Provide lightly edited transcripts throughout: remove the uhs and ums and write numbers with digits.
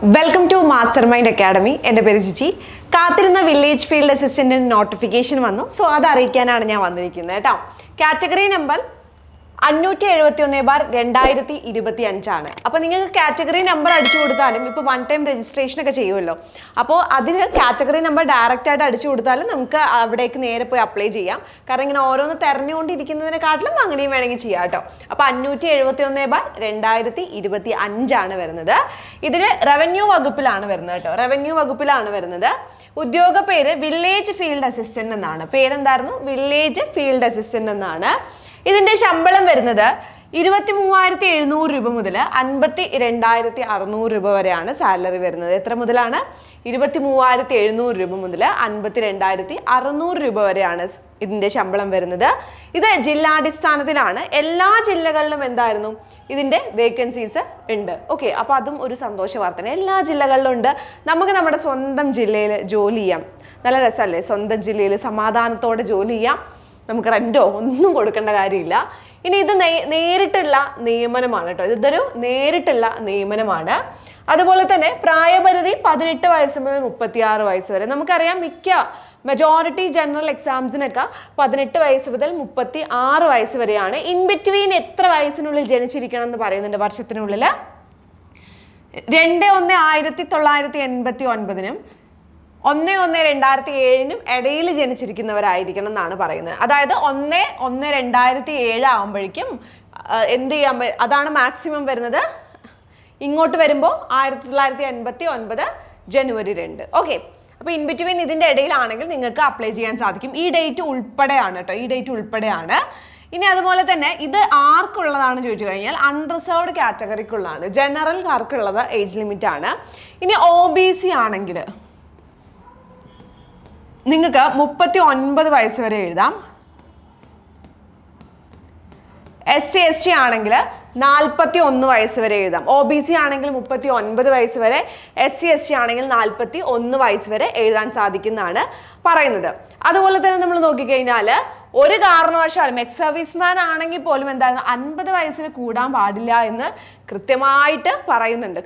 Welcome to Mastermind Academy. എൻ്റെ പേര് ജിജി. കാത്തിരുന്ന വില്ലേജ് ഫീൽഡ് അസിസ്റ്റൻറ്റിന് നോട്ടിഫിക്കേഷൻ വന്നു. സോ അത് അറിയിക്കാനാണ് ഞാൻ വന്നിരിക്കുന്നത് കേട്ടോ. Category number 571/2025. അപ്പോൾ നിങ്ങൾക്ക് കാറ്റഗറി നമ്പർ അടിച്ചു കൊടുത്താലും ഇപ്പോൾ വൺ ടൈം രജിസ്ട്രേഷൻ ഒക്കെ ചെയ്യുമല്ലോ, അപ്പോൾ അതിന് കാറ്റഗറി നമ്പർ ഡയറക്റ്റ് ആയിട്ട് അടിച്ചു കൊടുത്താലും നമുക്ക് അവിടേക്ക് നേരെ പോയി അപ്ലൈ ചെയ്യാം. കാരണം ഇങ്ങനെ ഓരോന്ന് തെരഞ്ഞുകൊണ്ടിരിക്കുന്നതിനെക്കാട്ടിലും അങ്ങനെയും വേണമെങ്കിൽ ചെയ്യാം കേട്ടോ. അപ്പോൾ 571/2025 വരുന്നത്. ഇതിൽ റവന്യൂ വകുപ്പിലാണ് വരുന്നത് കേട്ടോ. റവന്യൂ വകുപ്പിലാണ് വരുന്നത്. ഉദ്യോഗ പേര് വില്ലേജ് ഫീൽഡ് അസിസ്റ്റന്റ് എന്നാണ്. പേരെന്തായിരുന്നു? വില്ലേജ് ഫീൽഡ് അസിസ്റ്റന്റ് എന്നാണ്. ഇതിന്റെ ശമ്പളം വരുന്നത് 23,700 രൂപ മുതൽ 52,600 രൂപ വരെയാണ് സാലറി വരുന്നത്. എത്ര മുതലാണ്? 23,700 രൂപ മുതൽ 52,600 രൂപ വരെയാണ് ഇതിന്റെ ശമ്പളം വരുന്നത്. ഇത് ജില്ലാടിസ്ഥാനത്തിലാണ്. എല്ലാ ജില്ലകളിലും എന്തായിരുന്നു ഇതിന്റെ വേക്കൻസീസ് ഉണ്ട്. ഓക്കെ, അപ്പോൾ അതും ഒരു സന്തോഷ വാർത്തയാണ്. എല്ലാ ജില്ലകളിലും ഉണ്ട്. നമുക്ക് നമ്മുടെ സ്വന്തം ജില്ലയിൽ ജോലി ചെയ്യാം. നല്ല രസമല്ലേ? സ്വന്തം ജില്ലയിൽ സമാധാനത്തോടെ ജോലി ചെയ്യാം. നമുക്ക് റെന്റോ ഒന്നും കൊടുക്കേണ്ട കാര്യമില്ല. ഇനി ഇത് നേരിട്ടുള്ള നിയമനമാണ് കേട്ടോ. ഇതൊരു നേരിട്ടുള്ള നിയമനമാണ്. അതുപോലെ തന്നെ പ്രായപരിധി 18 വയസ്സ് മുതൽ 36 വയസ്സ് വരെ. നമുക്കറിയാം മെജോറിറ്റി ജനറൽ എക്സാംസിനൊക്കെ 18 വയസ്സ് മുതൽ 36 വയസ്സ് വരെയാണ്. ഇൻ ബിറ്റ്വീൻ എത്ര വയസ്സിനുള്ളിൽ ജനിച്ചിരിക്കണം എന്ന് പറയുന്നുണ്ട് വർഷത്തിനുള്ളിൽ? 2/1/1989 1/1/2007 ഇടയിൽ ജനിച്ചിരിക്കുന്നവരായിരിക്കണം എന്നാണ് പറയുന്നത്. അതായത് 1/1/2007 ആകുമ്പോഴേക്കും എന്ത് ചെയ്യാൻ, അതാണ് മാക്സിമം വരുന്നത്. ഇങ്ങോട്ട് വരുമ്പോൾ 1989 ജനുവരി 2. ഓക്കെ, അപ്പോൾ ഇൻ ബിറ്റ്വീൻ ഇതിൻ്റെ ഇടയിലാണെങ്കിൽ നിങ്ങൾക്ക് അപ്ലൈ ചെയ്യാൻ സാധിക്കും. ഈ ഡേറ്റ് ഉൾപ്പെടെയാണ് കേട്ടോ. ഈ ഡേറ്റ് ഉൾപ്പെടെയാണ്. ഇനി അതുപോലെ തന്നെ ഇത് ആർക്കുള്ളതാണ് ചോദിച്ചു കഴിഞ്ഞാൽ അൺറിസർവ്ഡ് കാറ്റഗറിക്കുള്ളതാണ്. ജനറൽക്കാർക്കുള്ളത് ഏജ് ലിമിറ്റ് ആണ്. ഇനി OBC ആണെങ്കിൽ നിങ്ങൾക്ക് 39 വയസ്സ് വരെ എഴുതാം. SC ST ആണെങ്കിൽ 41 വയസ്സ് വരെ എഴുതാം. OBC ആണെങ്കിൽ 39 വയസ്സ് വരെ, SC ST ആണെങ്കിൽ 41 വയസ്സ് വരെ എഴുതാൻ സാധിക്കുന്നതാണ് പറയുന്നത്. അതുപോലെ തന്നെ നമ്മൾ നോക്കിക്കഴിഞ്ഞാൽ ഒരു കാരണവശാലും എക്സ് സർവീസ്മാൻ ആണെങ്കിൽ പോലും എന്തായാലും 50 വയസ്സിന് കൂടാൻ പാടില്ല എന്ന് കൃത്യമായിട്ട് പറയുന്നുണ്ട്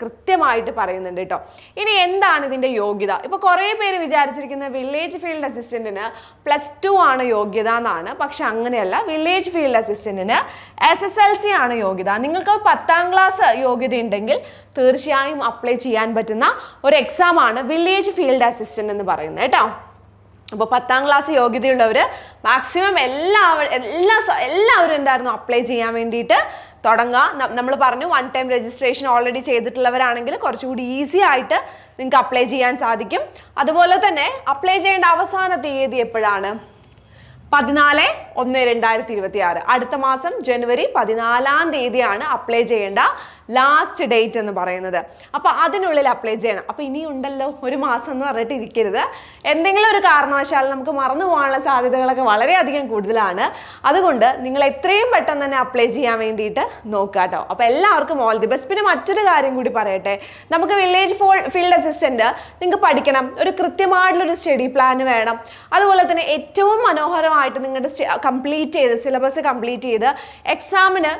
കേട്ടോ. ഇനി എന്താണ് ഇതിന്റെ യോഗ്യത? ഇപ്പൊ കുറേ പേര് വിചാരിച്ചിരിക്കുന്ന വില്ലേജ് ഫീൽഡ് അസിസ്റ്റന്റിന് +2 ആണ് യോഗ്യത എന്നാണ്. പക്ഷെ അങ്ങനെയല്ല. വില്ലേജ് ഫീൽഡ് അസിസ്റ്റന്റിന് SSLC ആണ് യോഗ്യത. നിങ്ങൾക്ക് 10ാം ക്ലാസ് യോഗ്യത ഉണ്ടെങ്കിൽ തീർച്ചയായും അപ്ലൈ ചെയ്യാൻ പറ്റുന്ന ഒരു എക്സാം ആണ് വില്ലേജ് ഫീൽഡ് അസിസ്റ്റന്റ് എന്ന് പറയുന്നത് കേട്ടോ. അപ്പോൾ 10ാം ക്ലാസ് യോഗ്യതയുള്ളവർ മാക്സിമം എല്ലാവരും എന്തായിരുന്നു അപ്ലൈ ചെയ്യാൻ വേണ്ടിയിട്ട് തുടങ്ങുക. നമ്മൾ പറഞ്ഞു വൺ ടൈം രജിസ്ട്രേഷൻ ഓൾറെഡി ചെയ്തിട്ടുള്ളവരാണെങ്കിൽ കുറച്ചുകൂടി ഈസി ആയിട്ട് നിങ്ങൾക്ക് അപ്ലൈ ചെയ്യാൻ സാധിക്കും. അതുപോലെ തന്നെ അപ്ലൈ ചെയ്യേണ്ട അവസാന തീയതി എപ്പോഴാണ്? 14/1/2026. അടുത്ത മാസം ജനുവരി 14-ാം തീയതിയാണ് അപ്ലൈ ചെയ്യേണ്ട ലാസ്റ്റ് ഡേറ്റ് എന്ന് പറയുന്നത്. അപ്പോൾ അതിനുള്ളിൽ അപ്ലൈ ചെയ്യണം. അപ്പോൾ ഇനിയുണ്ടല്ലോ ഒരു മാസം എന്ന് പറഞ്ഞിട്ട് ഇരിക്കരുത്. എന്തെങ്കിലും ഒരു കാരണവശാൽ നമുക്ക് മറന്നു പോകാനുള്ള സാധ്യതകളൊക്കെ വളരെയധികം കൂടുതലാണ്. അതുകൊണ്ട് നിങ്ങൾ എത്രയും പെട്ടെന്ന് തന്നെ അപ്ലൈ ചെയ്യാൻ വേണ്ടിയിട്ട് നോക്കുക കേട്ടോ. അപ്പോൾ എല്ലാവർക്കും ഓൾ ദി ബെസ്റ്റ്. പിന്നെ മറ്റൊരു കാര്യം കൂടി പറയട്ടെ. നമുക്ക് വില്ലേജ് ഫീൽഡ് അസിസ്റ്റന്റ് നിങ്ങൾക്ക് പഠിക്കണം. ഒരു കൃത്യമായിട്ടുള്ളൊരു സ്റ്റഡി പ്ലാൻ വേണം. അതുപോലെ തന്നെ ഏറ്റവും മനോഹരമായിട്ട് നിങ്ങളുടെ സിലബസ് കംപ്ലീറ്റ് ചെയ്ത് എക്സാമിന്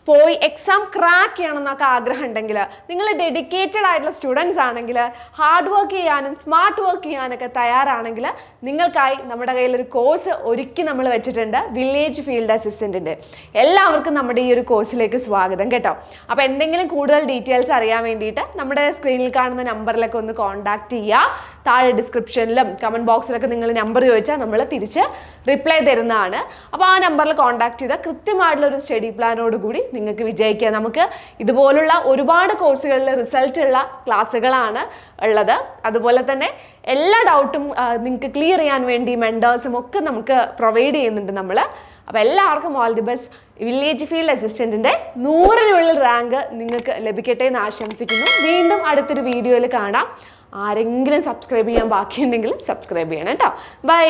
പോയി എക്സാം ക്രാക്ക് ചെയ്യണം എന്നൊക്കെ ആഗ്രഹം ഉണ്ടെങ്കിൽ, നിങ്ങൾ ഡെഡിക്കേറ്റഡ് ആയിട്ടുള്ള സ്റ്റുഡൻസ് ആണെങ്കിൽ, ഹാർഡ് വർക്ക് ചെയ്യാനും സ്മാർട്ട് വർക്ക് ചെയ്യാനൊക്കെ തയ്യാറാണെങ്കിൽ നിങ്ങൾക്കായി നമ്മുടെ കയ്യിൽ ഒരു കോഴ്സ് ഒരുക്കി നമ്മൾ വെച്ചിട്ടുണ്ട്, വില്ലേജ് ഫീൽഡ് അസിസ്റ്റന്റിൻ്റെ. എല്ലാവർക്കും നമ്മുടെ ഈ ഒരു കോഴ്സിലേക്ക് സ്വാഗതം കേട്ടോ. അപ്പോൾ എന്തെങ്കിലും കൂടുതൽ ഡീറ്റെയിൽസ് അറിയാൻ വേണ്ടിയിട്ട് നമ്മുടെ സ്ക്രീനിൽ കാണുന്ന നമ്പറിലൊക്കെ ഒന്ന് കോൺടാക്ട് ചെയ്യുക. താഴെ ഡിസ്ക്രിപ്ഷനിലും കമൻറ്റ് ബോക്സിലൊക്കെ നിങ്ങൾ നമ്പർ ചോദിച്ചാൽ നമ്മൾ തിരിച്ച് റിപ്ലൈ തരുന്നതാണ്. അപ്പോൾ ആ നമ്പറിൽ കോൺടാക്ട് ചെയ്താൽ കൃത്യമായിട്ടുള്ള ഒരു സ്റ്റഡി പ്ലാനോട് കൂടി നിങ്ങൾക്ക് വിജയിക്കാം. നമുക്ക് ഇതുപോലുള്ള ഒരുപാട് കോഴ്സുകളിൽ റിസൾട്ട് ഉള്ള ക്ലാസ്സുകളാണ് ഉള്ളത്. അതുപോലെ തന്നെ എല്ലാ ഡൗട്ടും നിങ്ങൾക്ക് ക്ലിയർ ചെയ്യാൻ വേണ്ടി മെൻറ്റേഴ്സും ഒക്കെ നമുക്ക് പ്രൊവൈഡ് ചെയ്യുന്നുണ്ട് നമ്മൾ. അപ്പോൾ എല്ലാവർക്കും all the best. Village field അസിസ്റ്റന്റിന്റെ 100-നുള്ളിൽ റാങ്ക് നിങ്ങൾക്ക് ലഭിക്കട്ടെ എന്ന് ആശംസിക്കുന്നു. വീണ്ടും അടുത്തൊരു വീഡിയോയിൽ കാണാം. ആരെങ്കിലും സബ്സ്ക്രൈബ് ചെയ്യാൻ ബാക്കിയുണ്ടെങ്കിൽ സബ്സ്ക്രൈബ് ചെയ്യണം കേട്ടോ. ബൈ.